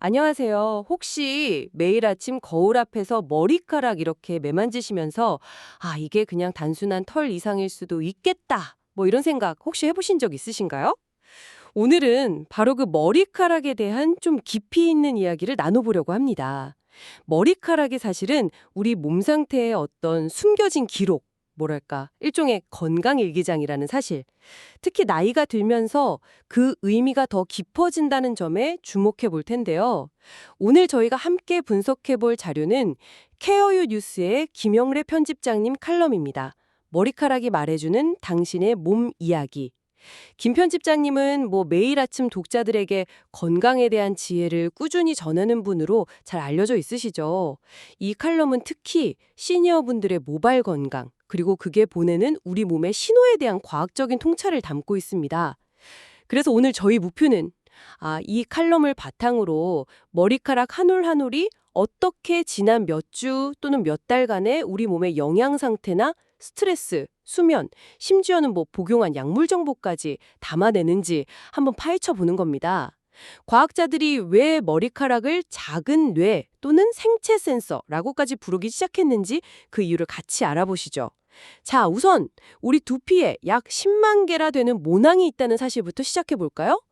안녕하세요. 혹시 매일 아침 거울 앞에서 머리카락 이렇게 매만지시면서 이게 그냥 단순한 털 이상일 수도 있겠다. 뭐 이런 생각 혹시 해보신 적 있으신가요? 오늘은 바로 그 머리카락에 대한 좀 깊이 있는 이야기를 나눠보려고 합니다. 머리카락이 사실은 우리 몸 상태의 어떤 숨겨진 기록, 뭐랄까, 일종의 건강 일기장이라는 사실. 특히 나이가 들면서 그 의미가 더 깊어진다는 점에 주목해 볼 텐데요. 오늘 저희가 함께 분석해 볼 자료는 케어유 뉴스의 김영래 편집장님 칼럼입니다. 머리카락이 말해주는 당신의 몸 이야기. 김 편집장님은 매일 아침 독자들에게 건강에 대한 지혜를 꾸준히 전하는 분으로 잘 알려져 있으시죠. 이 칼럼은 특히 시니어분들의 모발 건강, 그리고 그게 보내는 우리 몸의 신호에 대한 과학적인 통찰을 담고 있습니다. 그래서 오늘 저희 목표는 이 칼럼을 바탕으로 머리카락 한 올 한 올이 어떻게 지난 몇 주 또는 몇 달간의 우리 몸의 영양 상태나 스트레스, 수면, 심지어는 복용한 약물 정보까지 담아내는지 한번 파헤쳐 보는 겁니다. 과학자들이 왜 머리카락을 작은 뇌 또는 생체 센서라고까지 부르기 시작했는지 그 이유를 같이 알아보시죠. 자, 우선 우리 두피에 약 10만 개나 되는 모낭이 있다는 사실부터 시작해 볼까요?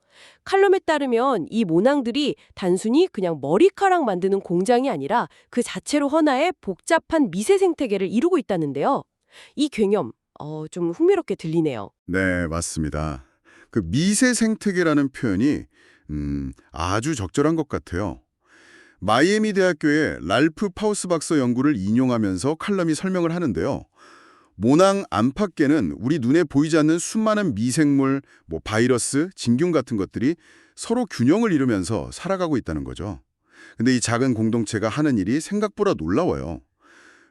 칼럼에 따르면 이 모낭들이 단순히 그냥 머리카락 만드는 공장이 아니라 그 자체로 하나의 복잡한 미세 생태계를 이루고 있다는데요. 이 개념, 좀 흥미롭게 들리네요. 네, 맞습니다. 그 미세 생태계라는 표현이 아주 적절한 것 같아요. 마이애미 대학교의 랄프 파우스박서 연구를 인용하면서 칼럼이 설명을 하는데요. 모낭 안팎계는 우리 눈에 보이지 않는 수많은 미생물, 바이러스, 진균 같은 것들이 서로 균형을 이루면서 살아가고 있다는 거죠. 근데 이 작은 공동체가 하는 일이 생각보다 놀라워요.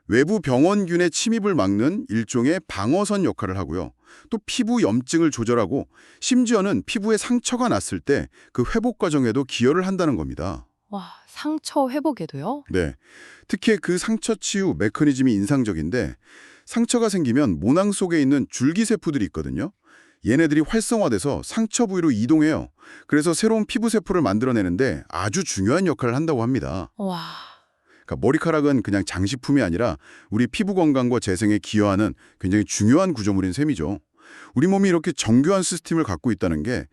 외부 병원균의 침입을 막는 일종의 방어선 역할을 하고요. 또 피부 염증을 조절하고 심지어는 피부에 상처가 났을 때 그 회복 과정에도 기여를 한다는 겁니다. 와, 상처 회복에도요? 네. 특히 그 상처 치유 메커니즘이 인상적인데 상처가 생기면 모낭 속에 있는 줄기세포들이 있거든요. 얘네들이 활성화돼서 상처 부위로 이동해요. 그래서 새로운 피부세포를 만들어내는데 아주 중요한 역할을 한다고 합니다. 와, 그러니까 머리카락은 그냥 장식품이 아니라 우리 피부 건강과 재생에 기여하는 굉장히 중요한 구조물인 셈이죠. 우리 몸이 이렇게 정교한 시스템을 갖고 있다는 게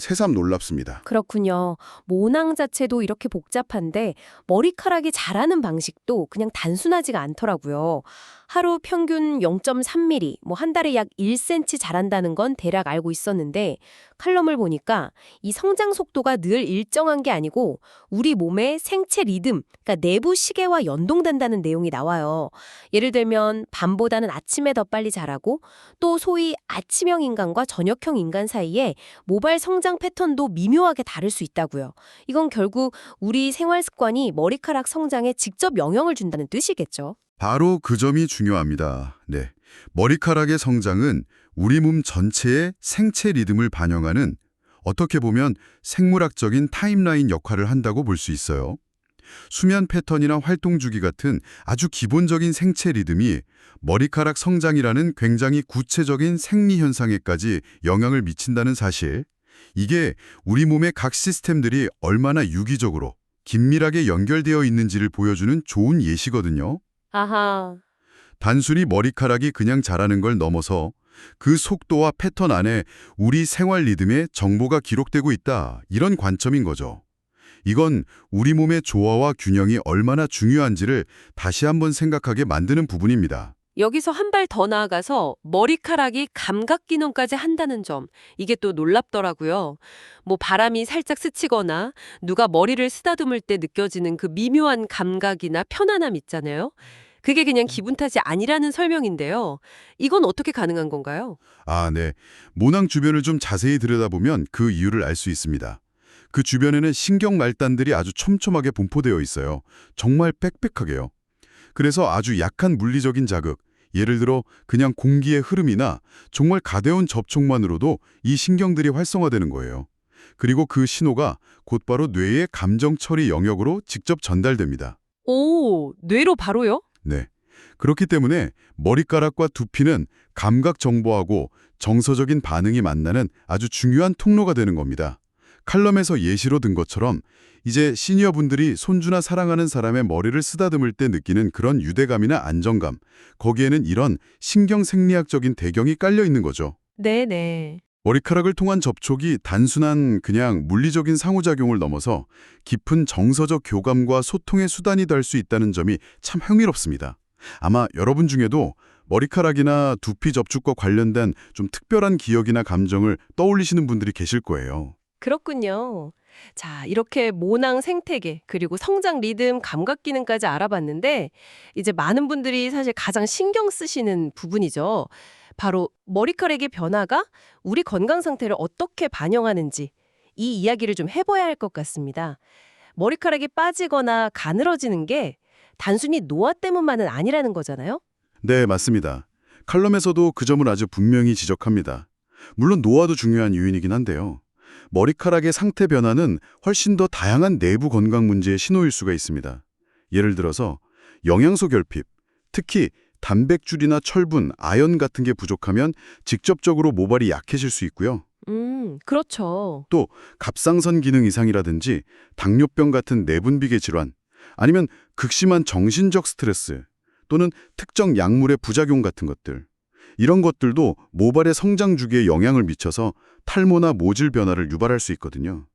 새삼 놀랍습니다. 그렇군요. 모낭 자체도 이렇게 복잡한데 머리카락이 자라는 방식도 그냥 단순하지가 않더라고요. 하루 평균 0.3mm, 한 달에 약 1cm 자란다는 건 대략 알고 있었는데 칼럼을 보니까 이 성장 속도가 늘 일정한 게 아니고 우리 몸의 생체 리듬, 그러니까 내부 시계와 연동된다는 내용이 나와요. 예를 들면 밤보다는 아침에 더 빨리 자라고 또 소위 아침형 인간과 저녁형 인간 사이에 모발 성장 패턴도 미묘하게 다를 수 있다고요. 이건 결국 우리 생활 습관이 머리카락 성장에 직접 영향을 준다는 뜻이겠죠. 바로 그 점이 중요합니다. 네. 머리카락의 성장은 우리 몸 전체의 생체 리듬을 반영하는 어떻게 보면 생물학적인 타임라인 역할을 한다고 볼 수 있어요. 수면 패턴이나 활동 주기 같은 아주 기본적인 생체 리듬이 머리카락 성장이라는 굉장히 구체적인 생리 현상에까지 영향을 미친다는 사실. 이게 우리 몸의 각 시스템들이 얼마나 유기적으로 긴밀하게 연결되어 있는지를 보여주는 좋은 예시거든요. 아하. 단순히 머리카락이 그냥 자라는 걸 넘어서 그 속도와 패턴 안에 우리 생활 리듬의 정보가 기록되고 있다. 이런 관점인 거죠. 이건 우리 몸의 조화와 균형이 얼마나 중요한지를 다시 한번 생각하게 만드는 부분입니다. 여기서 한 발 더 나아가서 머리카락이 감각 기능까지 한다는 점, 이게 또 놀랍더라고요. 바람이 살짝 스치거나 누가 머리를 쓰다듬을 때 느껴지는 그 미묘한 감각이나 편안함 있잖아요. 그게 그냥 기분 탓이 아니라는 설명인데요. 이건 어떻게 가능한 건가요? 네. 모낭 주변을 좀 자세히 들여다보면 그 이유를 알 수 있습니다. 그 주변에는 신경 말단들이 아주 촘촘하게 분포되어 있어요. 정말 빽빽하게요. 그래서 아주 약한 물리적인 자극, 예를 들어 그냥 공기의 흐름이나 정말 가벼운 접촉만으로도 이 신경들이 활성화되는 거예요. 그리고 그 신호가 곧바로 뇌의 감정 처리 영역으로 직접 전달됩니다. 오, 뇌로 바로요? 네. 그렇기 때문에 머리카락과 두피는 감각 정보하고 정서적인 반응이 만나는 아주 중요한 통로가 되는 겁니다. 칼럼에서 예시로 든 것처럼 이제 시니어분들이 손주나 사랑하는 사람의 머리를 쓰다듬을 때 느끼는 그런 유대감이나 안정감, 거기에는 이런 신경생리학적인 배경이 깔려 있는 거죠. 네네. 머리카락을 통한 접촉이 단순한 그냥 물리적인 상호작용을 넘어서 깊은 정서적 교감과 소통의 수단이 될 수 있다는 점이 참 흥미롭습니다. 아마 여러분 중에도 머리카락이나 두피 접촉과 관련된 좀 특별한 기억이나 감정을 떠올리시는 분들이 계실 거예요. 그렇군요. 자, 이렇게 모낭 생태계, 그리고 성장 리듬, 감각 기능까지 알아봤는데, 이제 많은 분들이 사실 가장 신경 쓰시는 부분이죠. 바로 머리카락의 변화가 우리 건강 상태를 어떻게 반영하는지, 이 이야기를 좀 해봐야 할 것 같습니다. 머리카락이 빠지거나 가늘어지는 게 단순히 노화 때문만은 아니라는 거잖아요? 네, 맞습니다. 칼럼에서도 그 점을 아주 분명히 지적합니다. 물론 노화도 중요한 요인이긴 한데요. 머리카락의 상태 변화는 훨씬 더 다양한 내부 건강 문제의 신호일 수가 있습니다. 예를 들어서 영양소 결핍, 특히 단백질이나 철분, 아연 같은 게 부족하면 직접적으로 모발이 약해질 수 있고요. 그렇죠. 또 갑상선 기능 이상이라든지 당뇨병 같은 내분비계 질환, 아니면 극심한 정신적 스트레스 또는 특정 약물의 부작용 같은 것들, 이런 것들도 모발의 성장 주기에 영향을 미쳐서 탈모나 모질 변화를 유발할 수 있거든요.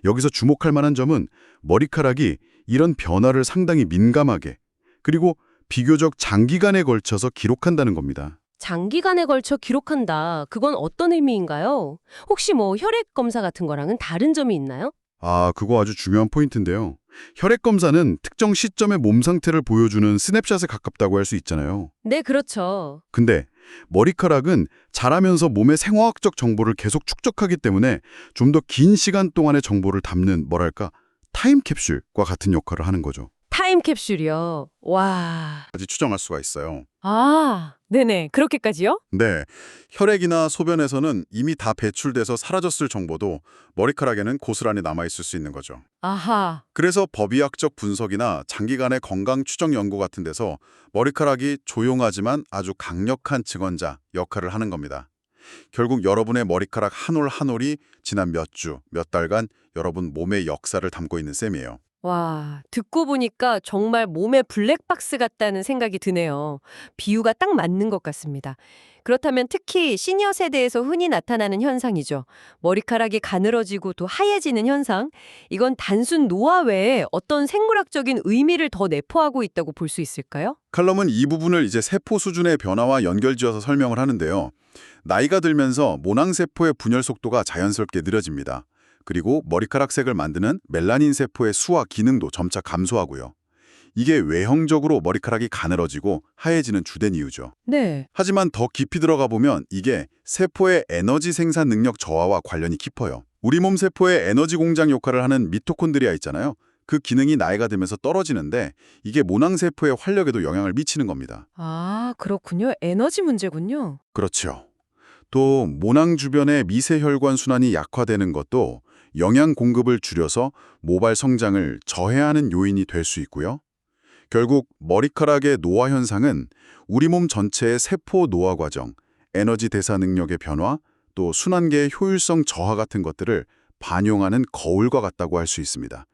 여기서 주목할 만한 점은 머리카락이 이런 변화를 상당히 민감하게, 그리고 비교적 장기간에 걸쳐서 기록한다는 겁니다. 장기간에 걸쳐 기록한다. 그건 어떤 의미인가요? 혹시 뭐 혈액 검사 같은 거랑은 다른 점이 있나요? 그거 아주 중요한 포인트인데요. 혈액 검사는 특정 시점의 몸 상태를 보여주는 스냅샷에 가깝다고 할 수 있잖아요. 네, 그렇죠. 근데 머리카락은 자라면서 몸의 생화학적 정보를 계속 축적하기 때문에 좀 더 긴 시간 동안의 정보를 담는 뭐랄까 타임캡슐과 같은 역할을 하는 거죠. 타임캡슐이요. 와. 까지 추정할 수가 있어요. 아, 네네. 그렇게까지요? 네, 혈액이나 소변에서는 이미 다 배출돼서 사라졌을 정보도 머리카락에는 고스란히 남아있을 수 있는 거죠. 아하. 그래서 법의학적 분석이나 장기간의 건강 추적 연구 같은 데서 머리카락이 조용하지만 아주 강력한 증언자 역할을 하는 겁니다. 결국 여러분의 머리카락 한 올 한 올이 지난 몇 주, 몇 달간 여러분 몸의 역사를 담고 있는 셈이에요. 와, 듣고 보니까 정말 몸의 블랙박스 같다는 생각이 드네요. 비유가 딱 맞는 것 같습니다. 그렇다면 특히 시니어 세대에서 흔히 나타나는 현상이죠. 머리카락이 가늘어지고 또 하얘지는 현상. 이건 단순 노화 외에 어떤 생물학적인 의미를 더 내포하고 있다고 볼 수 있을까요? 칼럼은 이 부분을 이제 세포 수준의 변화와 연결지어서 설명을 하는데요. 나이가 들면서 모낭세포의 분열 속도가 자연스럽게 느려집니다. 그리고 머리카락색을 만드는 멜라닌 세포의 수와 기능도 점차 감소하고요. 이게 외형적으로 머리카락이 가늘어지고 하얘지는 주된 이유죠. 네. 하지만 더 깊이 들어가 보면 이게 세포의 에너지 생산 능력 저하와 관련이 깊어요. 우리 몸 세포의 에너지 공장 역할을 하는 미토콘드리아 있잖아요. 그 기능이 나이가 들면서 떨어지는데 이게 모낭세포의 활력에도 영향을 미치는 겁니다. 아, 그렇군요. 에너지 문제군요. 그렇죠. 또 모낭 주변의 미세혈관 순환이 약화되는 것도 영양 공급을 줄여서 모발 성장을 저해하는 요인이 될 수 있고요. 결국 머리카락의 노화 현상은 우리 몸 전체의 세포 노화 과정, 에너지 대사 능력의 변화, 또 순환계의 효율성 저하 같은 것들을 반영하는 거울과 같다고 할 수 있습니다.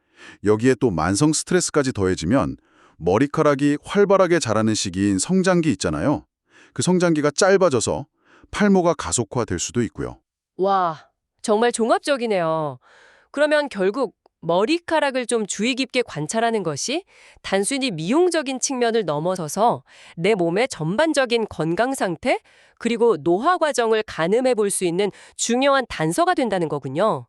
여기에 또 만성 스트레스까지 더해지면 머리카락이 활발하게 자라는 시기인 성장기 있잖아요. 그 성장기가 짧아져서 탈모가 가속화될 수도 있고요. 와, 정말 종합적이네요. 그러면 결국 머리카락을 좀 주의 깊게 관찰하는 것이 단순히 미용적인 측면을 넘어서서 내 몸의 전반적인 건강 상태, 그리고 노화 과정을 가늠해 볼 수 있는 중요한 단서가 된다는 거군요.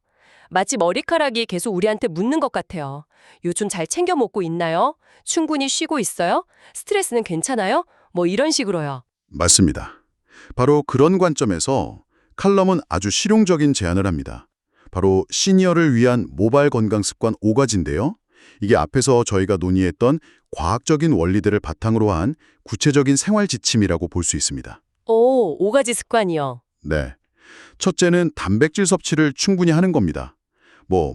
마치 머리카락이 계속 우리한테 묻는 것 같아요. 요즘 잘 챙겨 먹고 있나요? 충분히 쉬고 있어요? 스트레스는 괜찮아요? 뭐 이런 식으로요. 맞습니다. 바로 그런 관점에서 칼럼은 아주 실용적인 제안을 합니다. 바로 시니어를 위한 모발 건강 습관 5가지인데요. 이게 앞에서 저희가 논의했던 과학적인 원리들을 바탕으로 한 구체적인 생활 지침이라고 볼 수 있습니다. 오, 5가지 습관이요. 네. 첫째는 단백질 섭취를 충분히 하는 겁니다.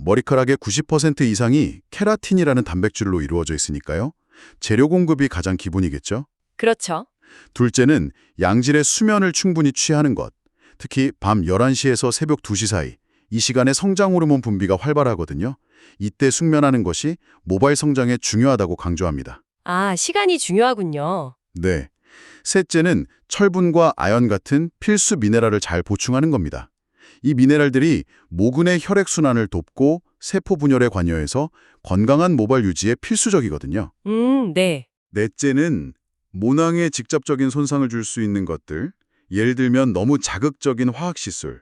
머리카락의 90% 이상이 케라틴이라는 단백질로 이루어져 있으니까요. 재료 공급이 가장 기본이겠죠. 그렇죠. 둘째는 양질의 수면을 충분히 취하는 것. 특히 밤 11시에서 새벽 2시 사이. 이 시간에 성장 호르몬 분비가 활발하거든요. 이때 숙면하는 것이 모발 성장에 중요하다고 강조합니다. 아, 시간이 중요하군요. 네. 셋째는 철분과 아연 같은 필수 미네랄을 잘 보충하는 겁니다. 이 미네랄들이 모근의 혈액순환을 돕고 세포 분열에 관여해서 건강한 모발 유지에 필수적이거든요. 네. 넷째는 모낭에 직접적인 손상을 줄 수 있는 것들, 예를 들면 너무 자극적인 화학시술,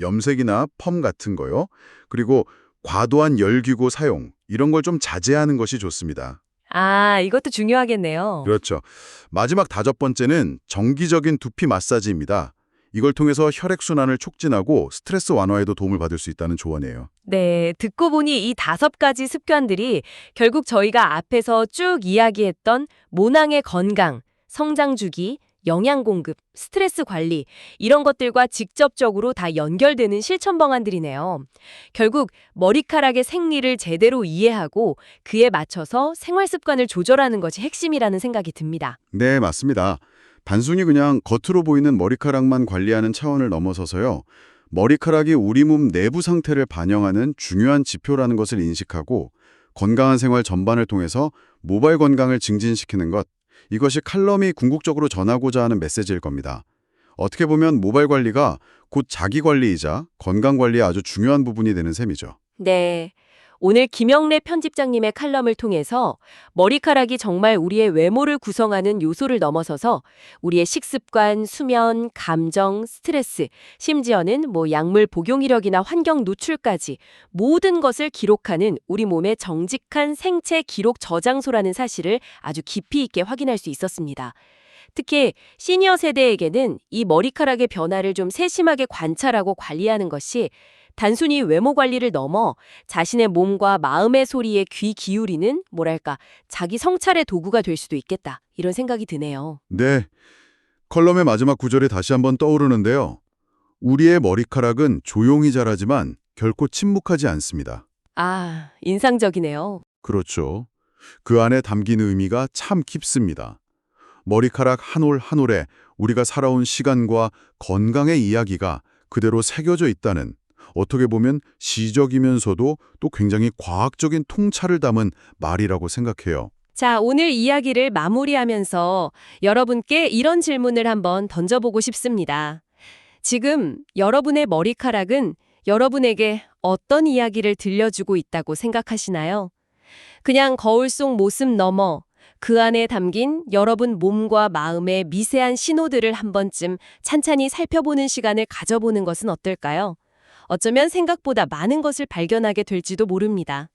염색이나 펌 같은 거요. 그리고 과도한 열기구 사용, 이런 걸 좀 자제하는 것이 좋습니다. 아, 이것도 중요하겠네요. 그렇죠. 마지막 다섯 번째는 정기적인 두피 마사지입니다. 이걸 통해서 혈액순환을 촉진하고 스트레스 완화에도 도움을 받을 수 있다는 조언이에요. 네, 듣고 보니 이 5가지 습관들이 결국 저희가 앞에서 쭉 이야기했던 모낭의 건강, 성장 주기, 영양 공급, 스트레스 관리 이런 것들과 직접적으로 다 연결되는 실천 방안들이네요. 결국 머리카락의 생리를 제대로 이해하고 그에 맞춰서 생활 습관을 조절하는 것이 핵심이라는 생각이 듭니다. 네, 맞습니다. 단순히 그냥 겉으로 보이는 머리카락만 관리하는 차원을 넘어서서요. 머리카락이 우리 몸 내부 상태를 반영하는 중요한 지표라는 것을 인식하고 건강한 생활 전반을 통해서 모발 건강을 증진시키는 것, 이것이 칼럼이 궁극적으로 전하고자 하는 메시지일 겁니다. 어떻게 보면 모발 관리가 곧 자기 관리이자 건강 관리의 아주 중요한 부분이 되는 셈이죠. 네. 오늘 김영래 편집장님의 칼럼을 통해서 머리카락이 정말 우리의 외모를 구성하는 요소를 넘어서서 우리의 식습관, 수면, 감정, 스트레스, 심지어는 약물 복용 이력이나 환경 노출까지 모든 것을 기록하는 우리 몸의 정직한 생체 기록 저장소라는 사실을 아주 깊이 있게 확인할 수 있었습니다. 특히 시니어 세대에게는 이 머리카락의 변화를 좀 세심하게 관찰하고 관리하는 것이 단순히 외모 관리를 넘어 자신의 몸과 마음의 소리에 귀 기울이는 자기 성찰의 도구가 될 수도 있겠다. 이런 생각이 드네요. 네, 컬럼의 마지막 구절이 다시 한번 떠오르는데요. 우리의 머리카락은 조용히 자라지만 결코 침묵하지 않습니다. 아, 인상적이네요. 그렇죠. 그 안에 담긴 의미가 참 깊습니다. 머리카락 한 올 한 올에 우리가 살아온 시간과 건강의 이야기가 그대로 새겨져 있다는, 어떻게 보면 시적이면서도 또 굉장히 과학적인 통찰을 담은 말이라고 생각해요. 자, 오늘 이야기를 마무리하면서 여러분께 이런 질문을 한번 던져보고 싶습니다. 지금 여러분의 머리카락은 여러분에게 어떤 이야기를 들려주고 있다고 생각하시나요? 그냥 거울 속 모습 넘어 그 안에 담긴 여러분 몸과 마음의 미세한 신호들을 한 번쯤 찬찬히 살펴보는 시간을 가져보는 것은 어떨까요? 어쩌면 생각보다 많은 것을 발견하게 될지도 모릅니다.